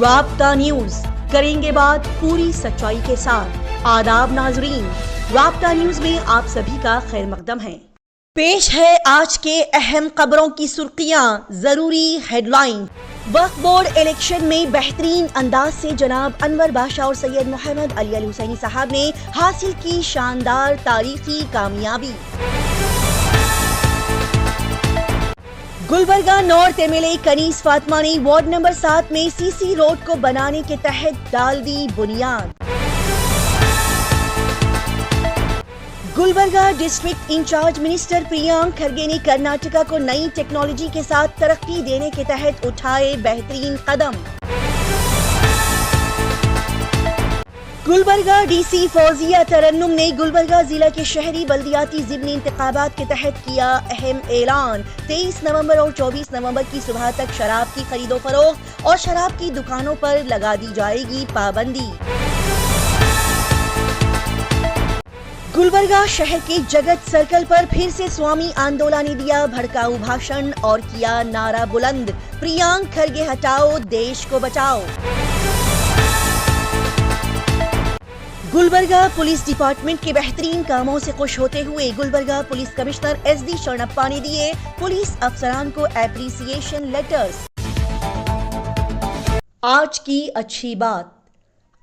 رابطہ نیوز کریں گے بات پوری سچائی کے ساتھ۔ آداب ناظرین، رابطہ نیوز میں آپ سبھی کا خیر مقدم ہے۔ پیش ہے آج کے اہم خبروں کی سرخیاں، ضروری ہیڈ لائن۔ وقف بورڈ الیکشن میں بہترین انداز سے جناب انور بادشاہ اور سید محمد علی الحسینی صاحب نے حاصل کی شاندار تاریخی کامیابی۔ Gulbarga north M L A Kaneez Fatima نے وارڈ نمبر 7 میں سی سی روڈ کو بنانے کے تحت ڈال دی بنیاد۔ گلبرگہ ڈسٹرکٹ انچارج منسٹر پریانک کھرگے نے کرناٹکا کو نئی ٹیکنالوجی کے ساتھ ترقی دینے کے تحت اٹھائے بہترین قدم۔ گلبرگہ ڈی سی فوزیہ ترنم نے گلبرگہ ضلع کے شہری بلدیاتی ضمنی انتخابات کے تحت کیا اہم اعلان۔ 23 نومبر اور 24 نومبر کی صبح تک شراب کی خرید و فروخت اور شراب کی دکانوں پر لگا دی جائے گی پابندی۔ گلبرگہ شہر کے جگت سرکل پر پھر سے سوامی آندولہ نے دیا بھڑکاؤ بھاشن اور کیا نعرہ بلند، پریانک کھرگے ہٹاؤ دیش کو بچاؤ۔ گلبرگہ پولیس ڈپارٹمنٹ کے بہترین کاموں سے خوش ہوتے ہوئے Gulbarga police commissioner S D Sharanappa نے دیے پولیس افسران کو اپریسیشن لیٹرز۔ آج کی اچھی بات،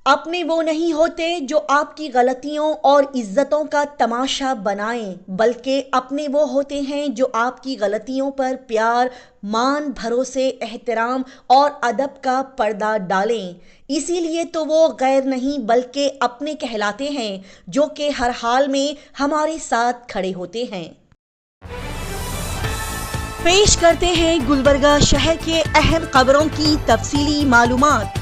اپنے وہ نہیں ہوتے جو آپ کی غلطیوں اور عزتوں کا تماشا بنائیں، بلکہ اپنے وہ ہوتے ہیں جو آپ کی غلطیوں پر پیار، مان، بھروسے، احترام اور ادب کا پردہ ڈالیں۔ اسی لیے تو وہ غیر نہیں بلکہ اپنے کہلاتے ہیں، جو کہ ہر حال میں ہمارے ساتھ کھڑے ہوتے ہیں۔ پیش کرتے ہیں گلبرگہ شہر کے اہم خبروں کی تفصیلی معلومات۔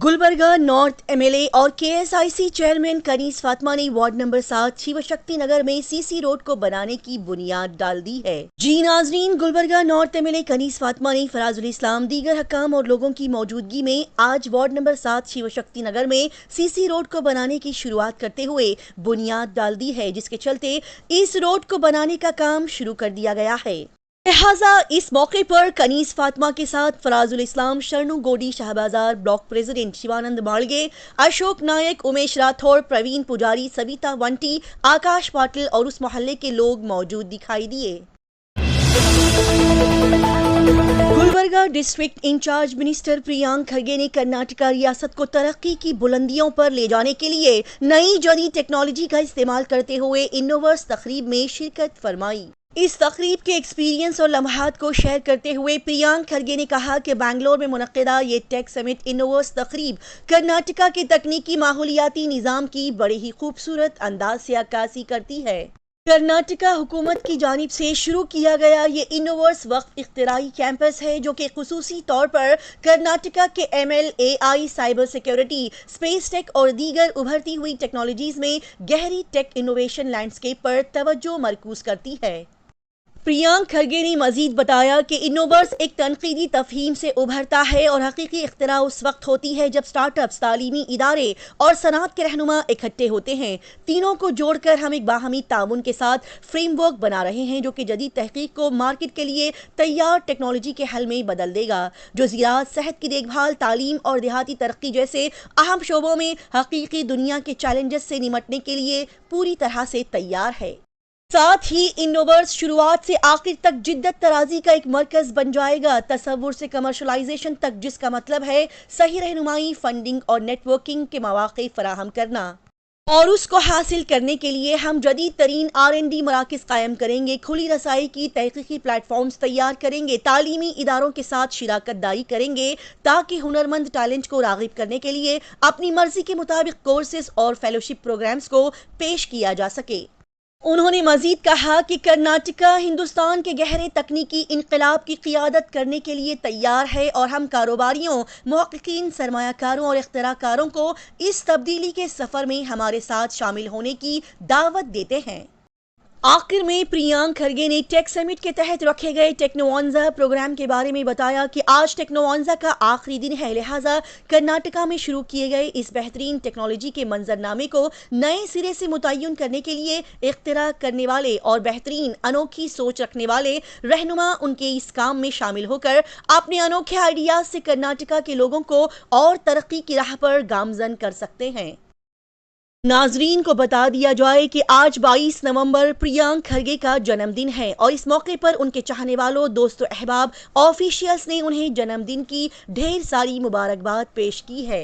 Gulbarga north M L A اور K S I C chairman Kaneez Fatima نے وارڈ نمبر 7 شیو شکتی نگر میں سی سی روڈ کو بنانے کی بنیاد ڈال دی ہے۔ جی ناظرین، Gulbarga north M L A Kaneez Fatima نے فراز الاسلام، دیگر حکام اور لوگوں کی موجودگی میں آج وارڈ نمبر 7 شیو شکتی نگر میں سی سی روڈ کو بنانے کی شروعات کرتے ہوئے بنیاد ڈال دی ہے، جس کے چلتے اس روڈ کو بنانے کا کام شروع کر دیا گیا ہے۔ لہٰذا اس موقع پر کنیز فاطمہ کے ساتھ فراز الاسلام، شرنو گوڈی، شاہ بازار بلاک پریزیڈنٹ شیوانند ماڑگے، اشوک نائک، امیش راتھوڑ، پروین پجاری، سویتا ونٹی، آکاش پاٹل اور اس محلے کے لوگ موجود دکھائی دیے۔ گلبرگہ ڈسٹرکٹ انچارج منسٹر پریانک کھرگے نے کرناٹکا ریاست کو ترقی کی بلندیوں پر لے جانے کے لیے نئی جدید ٹیکنالوجی کا استعمال کرتے ہوئے انوورس تقریب میں شرکت فرمائی۔ اس تقریب کے ایکسپیرینس اور لمحات کو شیئر کرتے ہوئے پریانک کھرگے نے کہا کہ بنگلور میں منعقدہ یہ ٹیک سمٹ انوورس تقریب کرناٹکا کے تکنیکی ماحولیاتی نظام کی بڑے ہی خوبصورت انداز سے عکاسی کرتی ہے۔ کرناٹکا حکومت کی جانب سے شروع کیا گیا یہ انوورس وقف اختراعی کیمپس ہے، جو کہ خصوصی طور پر کرناٹکا کے M L A I, cyber security, space tech اور دیگر ابھرتی ہوئی ٹیکنالوجیز میں گہری ٹیک انوویشن لینڈسکیپ پر توجہ مرکوز کرتی ہے۔ پریانک کھرگے نے مزید بتایا کہ انوورس ایک تنقیدی تفہیم سے ابھرتا ہے اور حقیقی اختراع اس وقت ہوتی ہے جب سٹارٹ اپس، تعلیمی ادارے اور صنعت کے رہنما اکٹھے ہوتے ہیں۔ تینوں کو جوڑ کر ہم ایک باہمی تعاون کے ساتھ فریم ورک بنا رہے ہیں، جو کہ جدید تحقیق کو مارکیٹ کے لیے تیار ٹیکنالوجی کے حل میں بدل دے گا، جو زراعت، صحت کی دیکھ بھال، تعلیم اور دیہاتی ترقی جیسے اہم شعبوں میں حقیقی دنیا کے چیلنجز سے نمٹنے کے لیے پوری طرح سے تیار ہے۔ ساتھ ہی انوورس شروعات سے آخر تک جدت طرازی کا ایک مرکز بن جائے گا، تصور سے کمرشلائزیشن تک، جس کا مطلب ہے صحیح رہنمائی، فنڈنگ اور نیٹ ورکنگ کے مواقع فراہم کرنا۔ اور اس کو حاصل کرنے کے لیے ہم جدید ترین R&D مراکز قائم کریں گے، کھلی رسائی کی تحقیقی پلیٹ فارمز تیار کریں گے، تعلیمی اداروں کے ساتھ شراکت داری کریں گے تاکہ ہنرمند ٹیلنٹ کو راغب کرنے کے لیے اپنی مرضی کے مطابق کورسز اور فیلوشپ پروگرامز کو پیش کیا جا سکے۔ انہوں نے مزید کہا کہ کرناٹکا ہندوستان کے گہرے تکنیکی انقلاب کی قیادت کرنے کے لیے تیار ہے اور ہم کاروباریوں، محققین، سرمایہ کاروں اور اختراع کاروں کو اس تبدیلی کے سفر میں ہمارے ساتھ شامل ہونے کی دعوت دیتے ہیں۔ आखिर में प्रियांक खरगे ने टेक समिट के तहत रखे गए टेक्नोवांजा प्रोग्राम के बारे में बताया कि आज टेक्नोवांजा का आखिरी दिन है, लिहाजा कर्नाटका में शुरू किए गए इस बेहतरीन टेक्नोलॉजी के मंजरनामे को नए सिरे से मुतय्यन करने के लिए इख्तिरा करने वाले और बेहतरीन अनोखी सोच रखने वाले रहनुमा उनके इस काम में शामिल होकर अपने अनोखे आइडियाज से कर्नाटका के लोगों को और तरक्की की राह पर गामजन कर सकते हैं। नाजरीन को बता दिया जाए कि आज 22 नवंबर प्रियांक खरगे का जन्मदिन है और इस मौके पर उनके चाहने वालों, दोस्तों, अहबाब, ऑफिशियल्स ने उन्हें जन्मदिन की ढेर सारी मुबारकबाद पेश की है।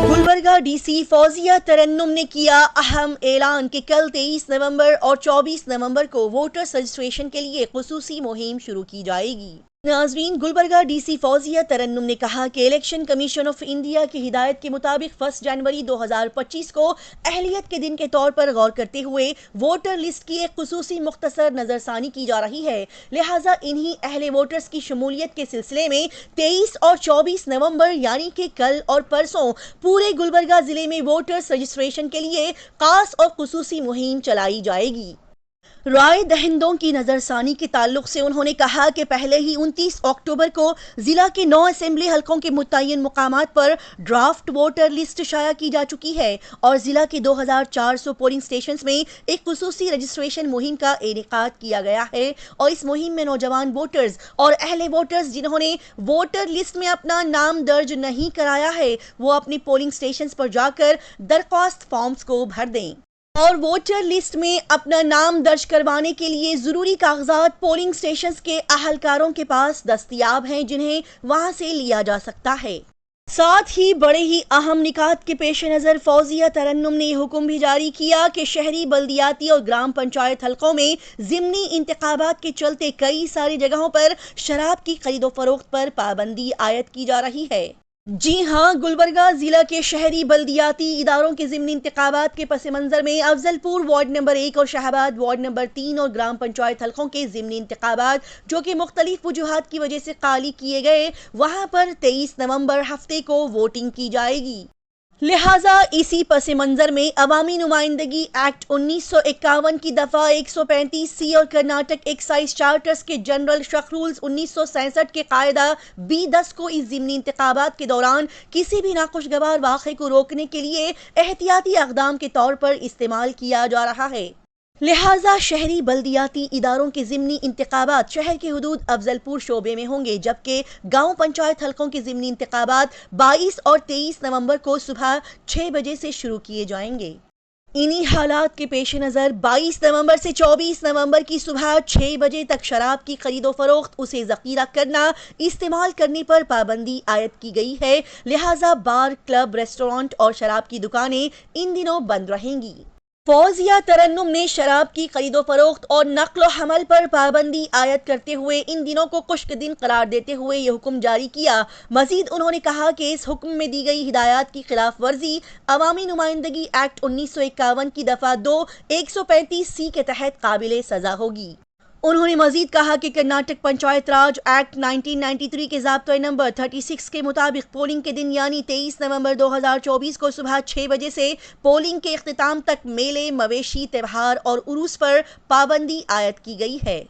गुलबर्गा डीसी फौजिया तरन्नुम ने किया अहम ऐलान कि कल 23 नवंबर और 24 नवंबर को वोटर्स रजिस्ट्रेशन के लिए खुसूसी मुहिम शुरू की जाएगी। नाजरीन, गुलबर्गा डीसी फौजिया तरन्नुम ने कहा कि इलेक्शन कमीशन ऑफ इंडिया की हिदायत के मुताबिक 1 जनवरी 2025 को अहलियत के दिन के तौर पर गौर करते हुए वोटर लिस्ट की एक खुसूसी मुख्तसर नजरसानी की जा रही है। लिहाजा इन्हीं अहले वोटर्स की शमूलियत के सिलसिले में 23 और 24 नवंबर यानी कि कल और परसों पूरे गुलबर्गा जिले में वोटर्स रजिस्ट्रेशन के लिए खास और खुसूसी मुहिम चलाई जाएगी। राय दहिंदों की नजरसानी के ताल्लुक से उन्होंने कहा कि पहले ही 29 अक्टूबर को जिला के 9 असेंबली हलकों के मुतय्यन मुकामात पर ड्राफ्ट वोटर लिस्ट शाया की जा चुकी है और जिला के 2400 पोलिंग स्टेशंस में एक खुसूसी रजिस्ट्रेशन मुहिम का इनेकाद किया गया है और इस मुहिम में नौजवान वोटर्स और अहले वोटर्स जिन्होंने वोटर लिस्ट में अपना नाम दर्ज नहीं कराया है वो अपनी पोलिंग स्टेशंस पर जाकर दरख्वास्त फॉर्म्स को भर दें और वोटर लिस्ट में अपना नाम दर्ज करवाने के लिए जरूरी कागजात पोलिंग स्टेशंस के अहलकारों के पास दस्तयाब हैं, जिन्हें वहां से लिया जा सकता है। साथ ही बड़े ही अहम निकात के पेश नज़र फौजिया तरन्नुम ने हुक्म भी जारी किया कि शहरी बल्दियाती और ग्राम पंचायत हलकों में ज़िमनी इंतखाबात के चलते कई सारी जगहों पर शराब की खरीदो फरोख्त पर पाबंदी आयद की जा रही है। जी हां, गुलबर्गा जिला के शहरी बल्दियाती इदारों के ज़िमनी इंतखाबात के पस मंज़र में अफजलपुर वार्ड नंबर 1 और शाहबाद वार्ड नंबर 3 और ग्राम पंचायत हलकों के ज़िमनी इंतखाबात जो कि मुख्तलिफ वजूहात की वजह से खाली किए गए, वहां पर 23 नवंबर हफ्ते को वोटिंग की जाएगी। लिहाजा इसी पस मंजर में अवामी नुमाइंदगी एक्ट 1951 की दफा 135C और कर्नाटक एक्साइज चार्टर्स के जनरल शखरूल्स 1967 के कायदा B10 को इस ज़िमनी इंतखाबात के दौरान किसी भी नाखुशगवार वाक़े को रोकने के लिए एहतियाती अक़दाम के तौर पर इस्तेमाल किया जा रहा है। लिहाजा शहरी बल्दियाती इदारों के ज़िमनी इंतखाबात शहर के हुदूद अफजलपुर शोबे में होंगे, जबकि गांव पंचायत हलकों के ज़िमनी इंतखाबात 22 और 23 नवंबर को सुबह 6 बजे से शुरू किए जाएंगे। इन्हीं हालात के पेश नज़र 22 नवंबर से 24 नवंबर की सुबह 6 बजे तक शराब की खरीदो फरोख्त, उसे ज़ख़ीरा करना, इस्तेमाल करने पर पाबंदी आयद की गई है। लिहाजा बार, क्लब, रेस्टोरेंट और शराब की दुकानें इन दिनों बंद रहेंगी। फौजिया तरन्नुम ने शराब की खरीदो फरोख्त और नक्ल हमल पर पाबंदी आयद करते हुए इन दिनों को खुश्क दिन करार देते हुए ये हुक्म जारी किया। मजीद उन्होंने कहा कि इस हुक्म में दी गई हिदायत की खिलाफ वर्जी अवामी नुमाइंदगी एक्ट 1951 की दफा 2 135C के तहत काबिल सजा होगी। उन्होंने मजीद कहा कि कर्नाटक पंचायत राज एक्ट 1993 के ज़ाब्ता नंबर 36 के मुताबिक पोलिंग के दिन यानी 23 नवंबर 2024 को सुबह 6 बजे से पोलिंग के इख्तिताम तक मेले, मवेशी, त्यौहार और उरूस पर पाबंदी आयद की गई है।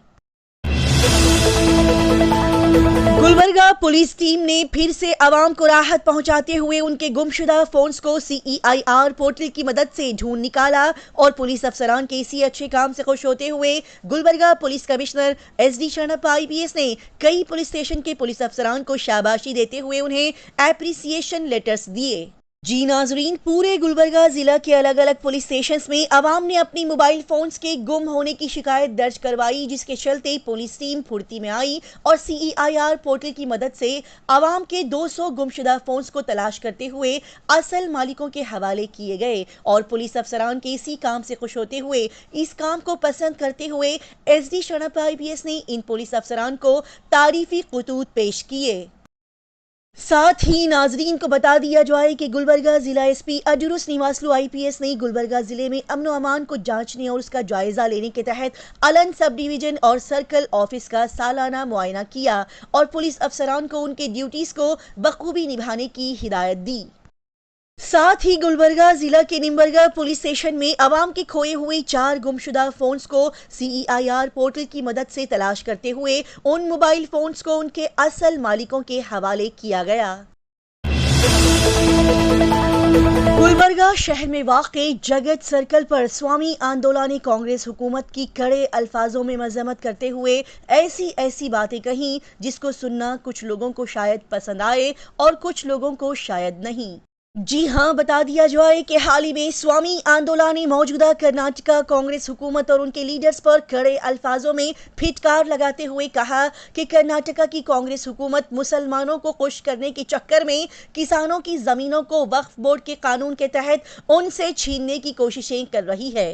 गुलबर्गा पुलिस टीम ने फिर से अवाम को राहत पहुंचाते हुए उनके गुमशुदा फोन्स को CEIR पोर्टल की मदद से ढूंढ निकाला और पुलिस अफसरान के इसी अच्छे काम से खुश होते हुए Gulbarga police commissioner SD Sharanappa IPS ने कई पुलिस स्टेशन के पुलिस अफसरान को शाबाशी देते हुए उन्हें एप्रिसिएशन लेटर्स दिए। जी नाजरीन, पूरे गुलबर्गा जिला के अलग अलग पुलिस स्टेशंस में अवाम ने अपनी मोबाइल फोन्स के गुम होने की शिकायत दर्ज करवाई, जिसके चलते पुलिस टीम फुर्ती में आई और CEIR पोर्टल की मदद से अवाम के 200 गुमशुदा फोन्स को तलाश करते हुए असल मालिकों के हवाले किए गए और पुलिस अफसरान के इसी काम से खुश होते हुए इस काम को पसंद करते हुए SD शरणप्पा IPS ने इन पुलिस अफसरान को तारीफी खतूत पेश किए। साथ ही नाजरीन को बता दिया जाए कि गुलबर्गा जिला SP अजुरुस निवासलू IPS ने गुलबर्गा जिले में अमन व अमान को जांचने और उसका जायजा लेने के तहत अलन सब डिवीजन और सर्कल ऑफिस का सालाना मुआयना किया और पुलिस अफसरान को उनके ड्यूटीज को बखूबी निभाने की हिदायत दी। साथ ही गुलबर्गा जिला के निम्बरगा पुलिस स्टेशन में अवाम के खोए हुए 4 गुमशुदा फोन्स को CEIR पोर्टल की मदद से तलाश करते हुए उन मोबाइल फोन्स को उनके असल मालिकों के हवाले किया गया। गुलबर्गा शहर में वाक़े जगत सर्कल पर स्वामी आंदोलन ने कांग्रेस हुकूमत की कड़े अल्फाजों में मजम्मत करते हुए ऐसी बातें कहीं जिसको सुनना कुछ लोगों को शायद पसंद आए और कुछ लोगों को शायद नहीं। जी हां, बता दिया जाए कि हाल ही में स्वामी आंदोलन ने मौजूदा कर्नाटका कांग्रेस हुकूमत और उनके लीडर्स पर कड़े अल्फाजों में फिटकार लगाते हुए कहा कि कर्नाटका की कांग्रेस हुकूमत मुसलमानों को खुश करने के चक्कर में किसानों की जमीनों को वक्फ बोर्ड के कानून के तहत उनसे छीनने की कोशिशें कर रही है।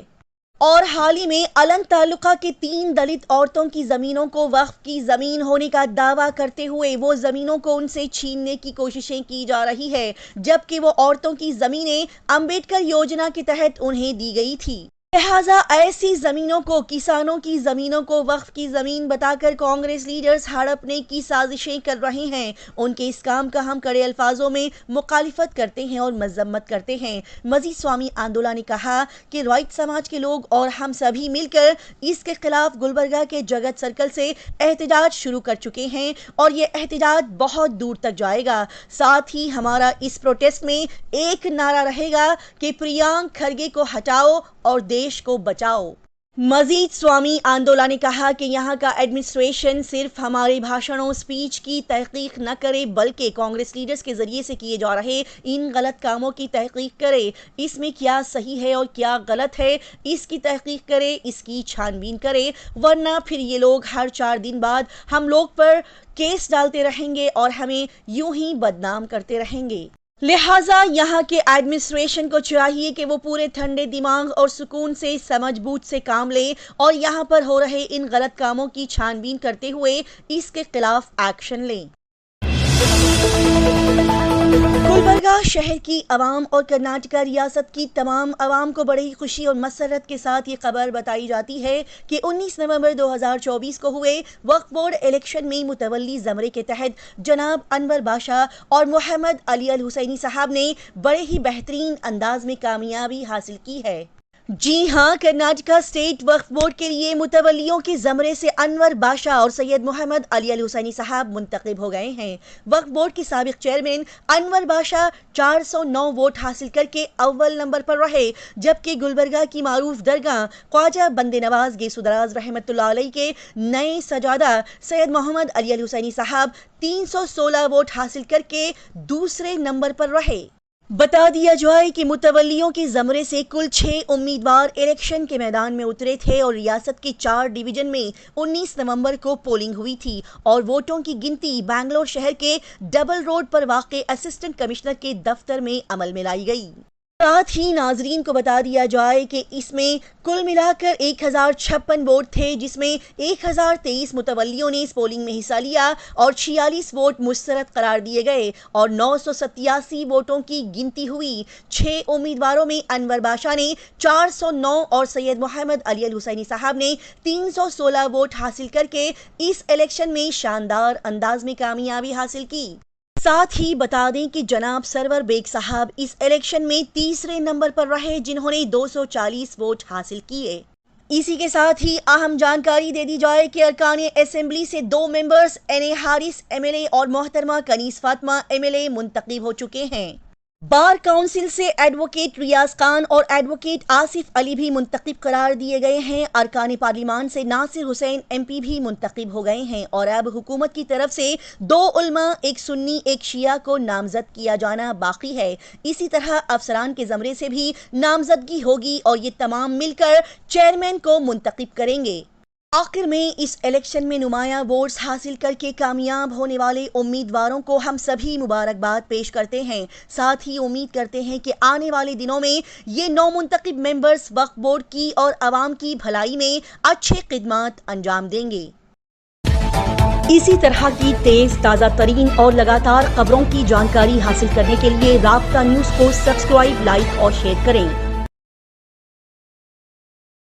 और हाल ही में अलंग तालुका के 3 दलित औरतों की जमीनों को वक्फ की जमीन होने का दावा करते हुए वो जमीनों को उनसे छीनने की कोशिशें की जा रही है, जबकि वो औरतों की जमीनें अंबेडकर योजना के तहत उन्हें दी गई थी। लिहाजा ऐसी जमीनों को किसानों की जमीनों को वक्फ की जमीन बताकर कांग्रेस लीडर्स हड़पने की साजिशें कर रहे हैं। उनके इस काम का हम कड़े अल्फाजों में मुखालिफत करते हैं और मजम्मत करते हैं। मजीद स्वामी आंदोलन ने कहा कि राइट समाज के लोग और हम सभी मिलकर इसके खिलाफ गुलबर्गा के जगत सर्कल से एहतजाज शुरू कर चुके हैं और ये एहतजाज बहुत दूर तक जाएगा। साथ ही हमारा इस प्रोटेस्ट में एक नारा रहेगा कि प्रियांक खरगे को हटाओ और देश को बचाओ। मजीद स्वामी आंदोलन ने कहा कि यहाँ का एडमिनिस्ट्रेशन सिर्फ हमारे भाषणों स्पीच की तहकीक न करे बल्कि कांग्रेस लीडर्स के जरिए से किए जा रहे इन गलत कामों की तहकीक करे। इसमें क्या सही है और क्या गलत है इसकी तहकीक करे, इसकी छानबीन करे, वरना फिर ये लोग हर 4 दिन बाद हम लोग पर केस डालते रहेंगे और हमें यूं ही बदनाम करते रहेंगे। लिहाजा यहाँ के एडमिनिस्ट्रेशन को चाहिए कि वो पूरे ठंडे दिमाग और सुकून से समझ बूझ से काम ले और यहाँ पर हो रहे इन गलत कामों की छानबीन करते हुए इसके खिलाफ एक्शन लें। गुलबर्गा शहर की अवाम और कर्नाटका रियासत की तमाम अवाम को बड़ी खुशी और मसरत के साथ ये खबर बताई जाती है कि 19 नवंबर 2024 को हुए वक्फ बोर्ड इलेक्शन में मुतवल्ली ज़मरे के तहत जनाब अनवर बादशाह और मोहम्मद अली अल हुसैनी साहब ने बड़े ही बेहतरीन अंदाज में कामयाबी हासिल की है। जी हां, कर्नाटका स्टेट वक्फ बोर्ड के लिए मुतवल्लियों के ज़मरे से अनवर बादशाह और सैयद मोहम्मद अली अल हुसैनी साहब मुंतखब हो गए हैं। वक्फ बोर्ड के साबिक चेयरमैन अनवर बादशाह 409 वोट हासिल करके अव्वल नंबर पर रहे, जबकि गुलबर्गा की मारूफ दरगाह ख्वाजा बंदे नवाज गेसुदराज रहमतुल्लाह अलैह के नए सजादा सैयद मोहम्मद अली अल हुसैनी साहब 316 वोट हासिल करके दूसरे नंबर पर रहे। बता दिया जाए कि मुतवल्लियों के ज़मरे से कुल 6 उम्मीदवार इलेक्शन के मैदान में उतरे थे और रियासत के 4 डिवीजन में 19 नवंबर को पोलिंग हुई थी और वोटों की गिनती बैंगलोर शहर के डबल रोड पर वाक़े असिस्टेंट कमिश्नर के दफ्तर में अमल में लाई गई। साथ ही नाजरीन को बता दिया जाए कि इसमें कुल मिलाकर 1056 वोट थे, जिसमें 1023 मुतवल्लियों ने इस पोलिंग में हिस्सा लिया और 46 वोट मुस्तरद करार दिए गए और 987 वोटों की गिनती हुई। 6 उम्मीदवारों में अनवर बादशाह ने 409 और सैयद मोहम्मद अली अल हुसैनी साहब ने 316 वोट हासिल करके इस इलेक्शन में शानदार अंदाज में कामयाबी हासिल की। साथ ही बता दें कि जनाब सरवर बेग साहब इस इलेक्शन में तीसरे नंबर पर रहे, जिन्होंने 240 वोट हासिल किए। इसी के साथ ही अहम जानकारी दे दी जाए कि अरकान असेंबली से 2 मेंबर्स NA हारिस MLA और मोहतरमा कनीस फातिमा MLA मुंतखब हो चुके हैं। बार काउंसिल से एडवोकेट रियाज खान और एडवोकेट आसिफ अली भी मुंतखब करार दिए गए हैं। अरकान पार्लिमान से नासिर हुसैन MP भी मुंतखब हो गए हैं और अब हुकूमत की तरफ से 2 उलमा, एक सुन्नी एक शिया को नामजद किया जाना बाकी है। इसी तरह अफसरान के ज़मरे से भी नामजदगी होगी और ये तमाम मिलकर चेयरमैन को मुंतखब करेंगे। आखिर में इस इलेक्शन में नुमाया वोट्स हासिल करके कामयाब होने वाले उम्मीदवारों को हम सभी मुबारकबाद पेश करते हैं। साथ ही उम्मीद करते हैं कि आने वाले दिनों में ये 9 मुंतखब मेंबर्स वक्फ बोर्ड की और आवाम की भलाई में अच्छे खिदमत अंजाम देंगे। इसी तरह की तेज ताज़ा तरीन और लगातार खबरों की जानकारी हासिल करने के लिए राब्ता न्यूज़ को सब्सक्राइब, लाइक और शेयर करें।